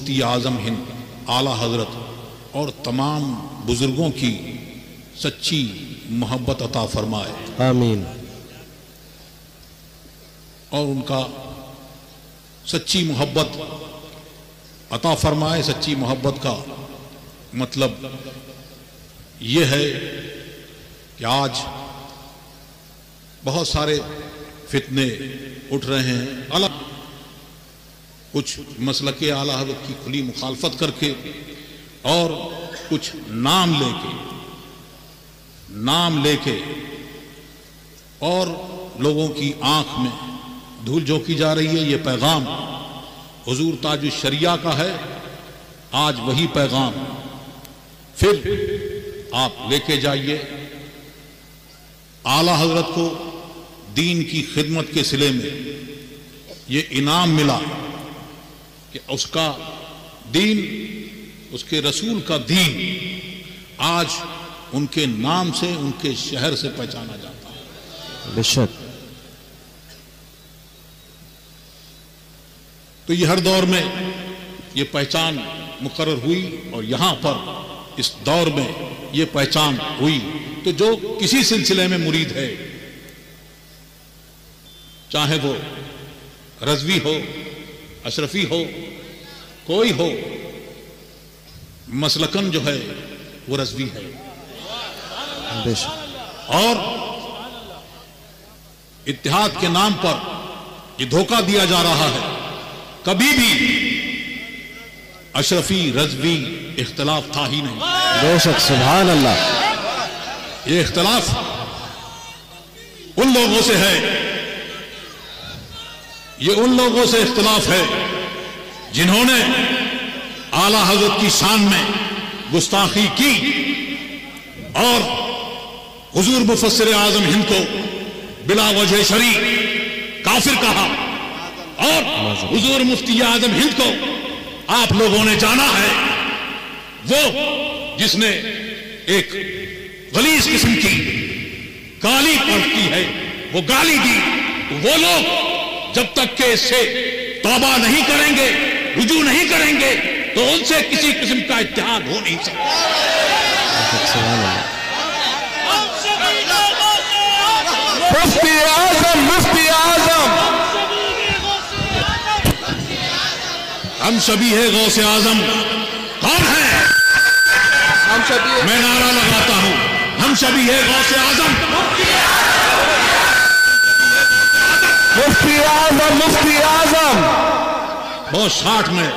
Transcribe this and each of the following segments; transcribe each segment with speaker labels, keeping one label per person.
Speaker 1: مفتی اعظم ہند اعلیٰ حضرت اور تمام بزرگوں کی سچی محبت عطا فرمائے،
Speaker 2: آمین۔
Speaker 1: اور ان کا سچی محبت عطا فرمائے۔ سچی محبت کا مطلب یہ ہے کہ آج بہت سارے فتنے اٹھ رہے ہیں، الگ کچھ مسلک اعلیٰ حضرت کی کھلی مخالفت کر کے اور کچھ نام لے کے اور لوگوں کی آنکھ میں دھول جھونکی جا رہی ہے۔ یہ پیغام حضور تاج الشریعہ کا ہے، آج وہی پیغام پھر آپ لے کے جائیے۔ اعلیٰ حضرت کو دین کی خدمت کے صلے میں یہ انعام ملا کہ اس کا دین، اس کے رسول کا دین آج ان کے نام سے، ان کے شہر سے پہچانا جاتا ہے۔
Speaker 2: بے شک۔
Speaker 1: تو یہ ہر دور میں یہ پہچان مقرر ہوئی، اور یہاں پر اس دور میں یہ پہچان ہوئی۔ تو جو کسی سلسلے میں مرید ہے، چاہے وہ رضوی ہو، اشرفی ہو، کوئی ہو، مسلکن جو ہے وہ رضوی ہے،
Speaker 2: بے شک۔
Speaker 1: اور اتحاد کے نام پر یہ دھوکہ دیا جا رہا ہے۔ کبھی بھی اشرفی رضوی اختلاف تھا ہی نہیں۔
Speaker 2: بے شک، سبحان اللہ۔
Speaker 1: یہ اختلاف ان لوگوں سے ہے، یہ ان لوگوں سے اختلاف ہے جنہوں نے اعلیٰ حضرت کی شان میں گستاخی کی اور حضور مفسر اعظم ہند کو بلا وجہ شرعی کافر کہا، اور حضور مفتی اعظم ہند کو آپ لوگوں نے جانا ہے وہ جس نے ایک غلیظ قسم کی گالی پڑھتی ہے، وہ گالی دی۔ وہ لوگ جب تک کہ اس سے توبہ نہیں کریں گے، رجوع نہیں کریں گے، تو ان سے کسی قسم کا اتحاد ہو نہیں سکتا۔
Speaker 2: مفتی اعظم، مفتی اعظم،
Speaker 1: ہم شبیہ غوث اعظم کون ہیں؟ میں نعرہ لگاتا ہوں، ہم شبیہ غوث اعظم،
Speaker 2: مفتی اعظم، مفتی اعظم۔
Speaker 1: بہت 60 میں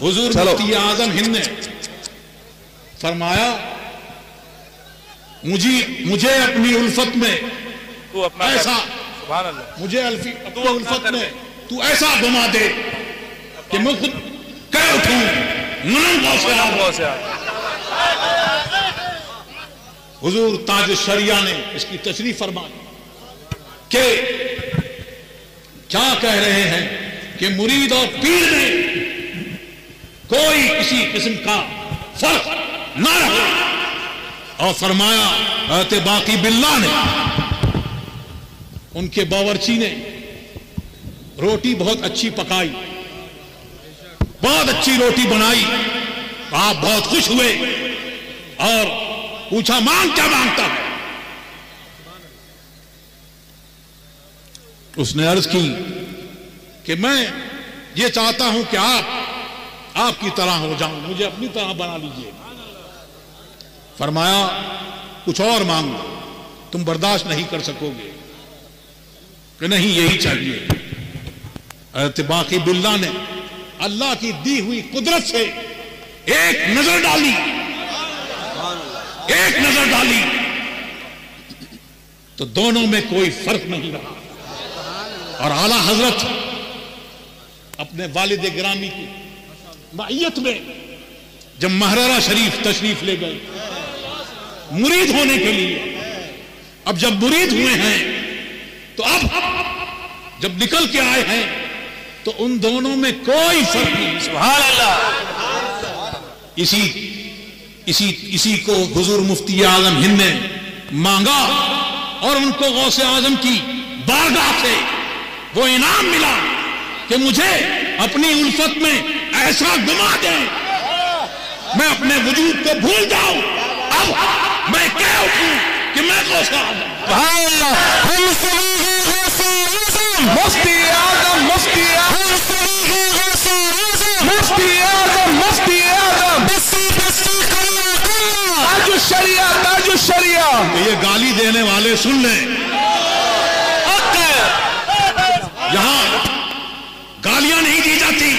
Speaker 1: حضور مفتی اعظم ہند نے فرمایا، مجھے اپنی الفت میں ایسا، مجھے اپنی الفت میں تو ایسا گما دے کہ میں خود کہہ اٹھوں نام غوث اعظم۔ حضور تاج الشریعہ نے اس کی تشریح فرمائی کہ کیا کہہ رہے ہیں کہ مرید اور پیر میں کوئی کسی قسم کا فرق نہ رہے، اور فرمایا حضرت باقی باللہ نے، ان کے باورچی نے روٹی بہت اچھی پکائی، بہت اچھی روٹی بنائی، آپ بہت خوش ہوئے اور پوچھا مانگ کیا مانگتا ہے؟ اس نے عرض کی کہ میں یہ چاہتا ہوں کہ آپ کی طرح ہو جاؤں، مجھے اپنی طرح بنا لیجئے۔ فرمایا کچھ اور مانگو، تم برداشت نہیں کر سکو گے، کہ نہیں یہی چاہیے۔ حضرت باقی باللہ نے اللہ کی دی ہوئی قدرت سے ایک نظر ڈالی، تو دونوں میں کوئی فرق نہیں رہا، اور اعلیٰ حضرت اپنے والد گرامی کی معیت میں جب محررہ شریف تشریف لے گئے مرید ہونے کے لیے، اب جب مرید ہوئے ہیں تو اب جب نکل کے آئے ہیں تو ان دونوں میں کوئی فرق نہیں۔
Speaker 2: سبحان اللہ۔
Speaker 1: اسی کو حضور مفتی اعظم ہند نے مانگا، اور ان کو غوث اعظم کی بارگاہ سے وہ انعام ملا کہ مجھے اپنی الفت میں ایسا گما دیں میں اپنے وجود کو بھول جاؤں، اب میں کہہ اٹھوں کہ میں غوث اعظم۔
Speaker 2: سبحان اللہ۔ ہم سبھی ہیں غوث اعظم، مفتی اعظم، مفتی اعظم، ہم سبھی ہیں غوث اعظم، مفتی اعظم، مفتی اعظم، بسی بسی کلا کلا، تاج الشریعہ، تاج الشریعہ۔
Speaker 1: کہ یہ گالی دینے والے سن لیں، یہاں گالیاں نہیں دی جاتی۔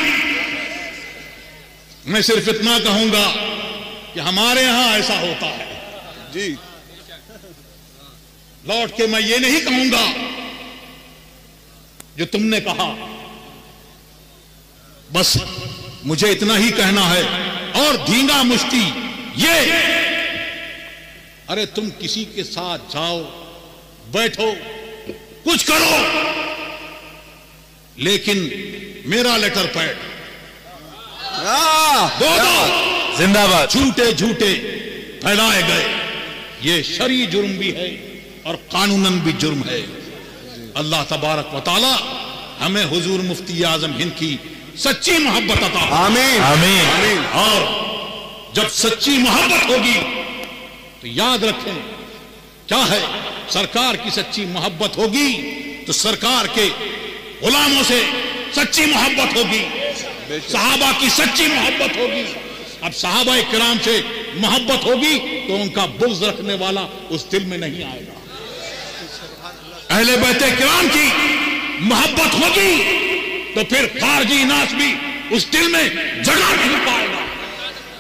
Speaker 1: میں صرف اتنا کہوں گا کہ ہمارے ہاں ایسا ہوتا ہے
Speaker 2: جی،
Speaker 1: لوٹ کے میں یہ نہیں کہوں گا جو تم نے کہا، بس مجھے اتنا ہی کہنا ہے۔ اور دھینگا مشتی یہ، ارے تم کسی کے ساتھ جاؤ، بیٹھو، کچھ کرو، لیکن میرا لیٹر پیڈ دو
Speaker 2: زندہ باد،
Speaker 1: جھوٹے جھوٹے پھیلائے گئے، یہ شرعی جرم بھی ہے اور قانوناً بھی جرم ہے۔ اللہ تبارک و تعالی ہمیں حضور مفتی اعظم ہند کی سچی محبت عطا فرمائے۔
Speaker 2: آمین آمین۔
Speaker 1: اور جب سچی محبت ہوگی تو یاد رکھیں کیا ہے، سرکار کی سچی محبت ہوگی تو سرکار کے غلاموں سے سچی محبت ہوگی، صحابہ کی سچی محبت ہوگی۔ اب صحابہ کرام سے محبت ہوگی تو ان کا بغض رکھنے والا اس دل میں نہیں آئے گا۔ اہل بیت کرام کی محبت ہوگی تو پھر خارجی ناس بھی اس دل میں جگہ نہیں پائے گا۔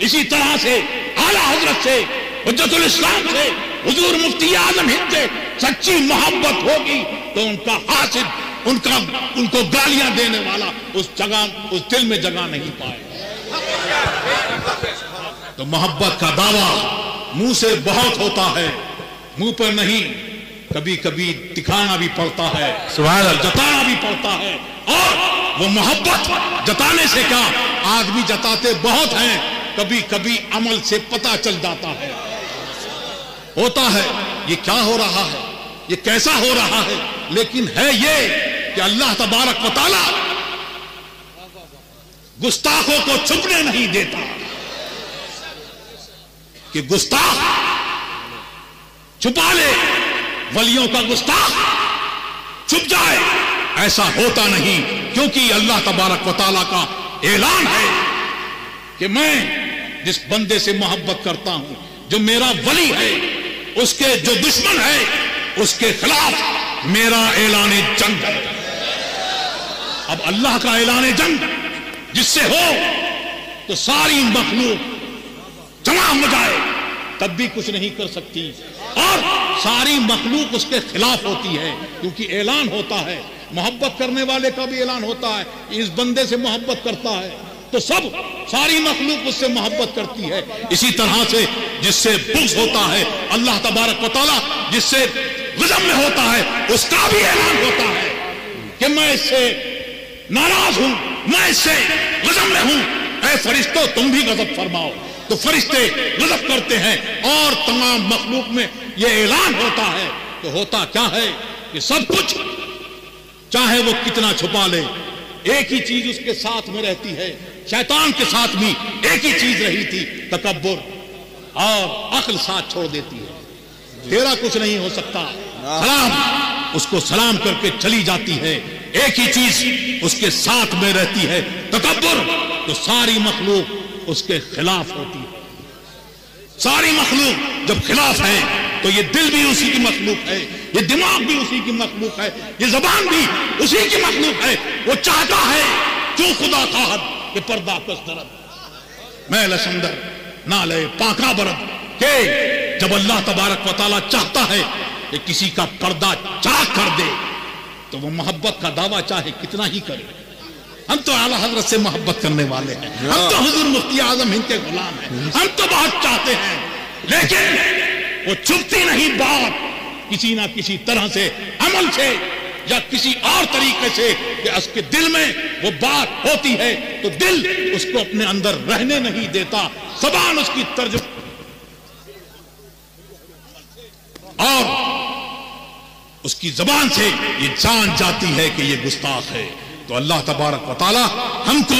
Speaker 1: اسی طرح سے اعلیٰ حضرت سے، حجت الاسلام سے، حضور مفتی اعظم ہند سے سچی محبت ہوگی تو ان کا حاسد، ان کو گالیاں دینے والا اس دل میں جگہ نہیں پائے گا۔ تو محبت کا دعویٰ منہ سے بہت ہوتا ہے، منہ پر نہیں، کبھی کبھی دکھانا بھی پڑتا ہے،
Speaker 2: سبحان اللہ،
Speaker 1: جتانا بھی پڑتا ہے۔ اور وہ محبت جتانے سے کیا، آدمی جتاتے بہت ہیں، کبھی کبھی عمل سے پتہ چل جاتا ہے، ہوتا ہے یہ کیا ہو رہا ہے، یہ کیسا ہو رہا ہے، لیکن ہے یہ کہ اللہ تبارک و تعالی گستاخوں کو چھپنے نہیں دیتا کہ گستاخ چھپا لے، ولیوں کا گستاخ چھپ جائے، ایسا ہوتا نہیں، کیونکہ اللہ تبارک و تعالیٰ کا اعلان ہے کہ میں جس بندے سے محبت کرتا ہوں، جو میرا ولی ہے، اس کے جو دشمن ہے اس کے خلاف میرا اعلان جنگ ہے۔ اب اللہ کا اعلان جنگ جس سے ہو تو ساری مخلوق جمع ہو جائے تب بھی کچھ نہیں کر سکتی، اور ساری مخلوق اس کے خلاف ہوتی ہے، کیونکہ اعلان ہوتا ہے، محبت کرنے والے کا بھی اعلان ہوتا ہے، اس بندے سے محبت کرتا ہے تو ساری مخلوق اس سے محبت کرتی ہے۔ اسی طرح سے جس سے بغض ہوتا ہے، اللہ تبارک و تعالیٰ جس سے غضب میں ہوتا ہے، اس کا بھی اعلان ہوتا ہے کہ میں اس سے ناراض ہوں، میں اس سے غضب میں ہوں، اے فرشتوں تم بھی غضب فرماؤ۔ تو فرشتے غضب کرتے ہیں اور تمام مخلوق میں یہ اعلان ہوتا ہے۔ تو ہوتا کیا ہے کہ سب کچھ چاہے وہ کتنا چھپا لے، ایک ہی چیز اس کے ساتھ میں رہتی ہے، شیطان کے ساتھ بھی ایک ہی چیز رہی تھی، تکبر، اور عقل ساتھ چھوڑ دیتی ہے، تیرا کچھ نہیں ہو سکتا، سلام، اس کو سلام کر کے چلی جاتی ہے۔ ایک ہی چیز اس کے ساتھ میں رہتی ہے، تکبر، تو ساری مخلوق اس کے خلاف ہوتی ہے۔ ساری مخلوق جب خلاف ہے تو یہ دل بھی اسی کی مخلوق ہے، یہ دماغ بھی اسی کی مخلوق ہے، یہ زبان بھی اسی کی مخلوق ہے۔ وہ چاہتا ہے جو خدا خواہد کہ پردہ کس درد میں لسندر نہ لے پاکا برد، کہ جب اللہ تبارک و تعالیٰ چاہتا ہے کہ کسی کا پردہ چاک کر دے تو وہ محبت کا دعویٰ چاہے کتنا ہی کرے۔ ہم تو اعلیٰ حضرت سے محبت کرنے والے ہیں، ہم تو حضور مفتی اعظم ہند کے غلام ہیں، ہم تو بہت چاہتے ہیں، لیکن وہ چھپتی نہیں بات کسی نہ کسی طرح سے، عمل سے یا کسی اور طریقے سے، کہ اس کے دل میں وہ بات ہوتی ہے تو دل اس کو اپنے اندر رہنے نہیں دیتا، زبان اس کی ترجمہ اور اس کی زبان سے یہ جان جاتی ہے کہ یہ گستاخ ہے۔ تو اللہ تبارک و تعالی ہم کو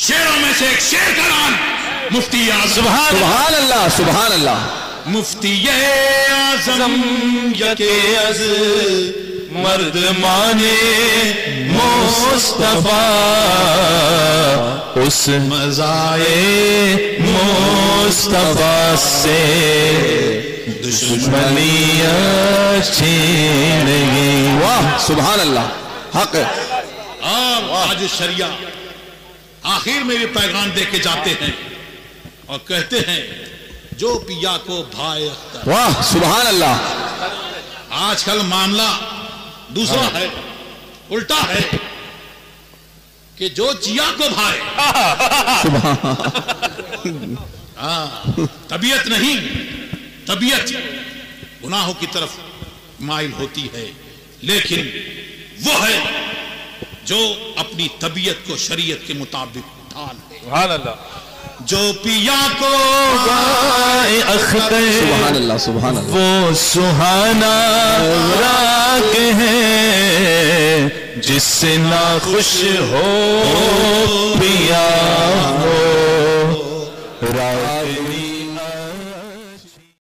Speaker 1: شیروں میں سے ایک شیر کا نام مفتی اعظم.
Speaker 2: سبحان اللہ سبحان اللہ.
Speaker 1: مفتی اعظم یکے از
Speaker 2: مرد مانے مصطفیٰ اس مزائے مصطفیٰ سے دشمنیاں چھین گئی. واہ سبحان اللہ حق.
Speaker 1: اور تاج الشریعہ آخر میں بھی پیغام دے کے جاتے ہیں اور کہتے ہیں جو پیا کو بھائے اختر.
Speaker 2: واہ سبحان اللہ.
Speaker 1: آج کل معاملہ دوسرا ہے, الٹا ہے کہ جو چیا کو بھائے. طبیعت نہیں, طبیعت گناہوں کی طرف مائل ہوتی ہے, لیکن وہ ہے جو اپنی طبیعت کو شریعت کے مطابق ڈھال دے.
Speaker 2: سبحان اللہ.
Speaker 1: جو پیا کو
Speaker 2: بھائے اختر سبحان اللہ سبحان اللہ. وہ سہانا راگ ہے جس سے ناخوش ہو پیا ہو.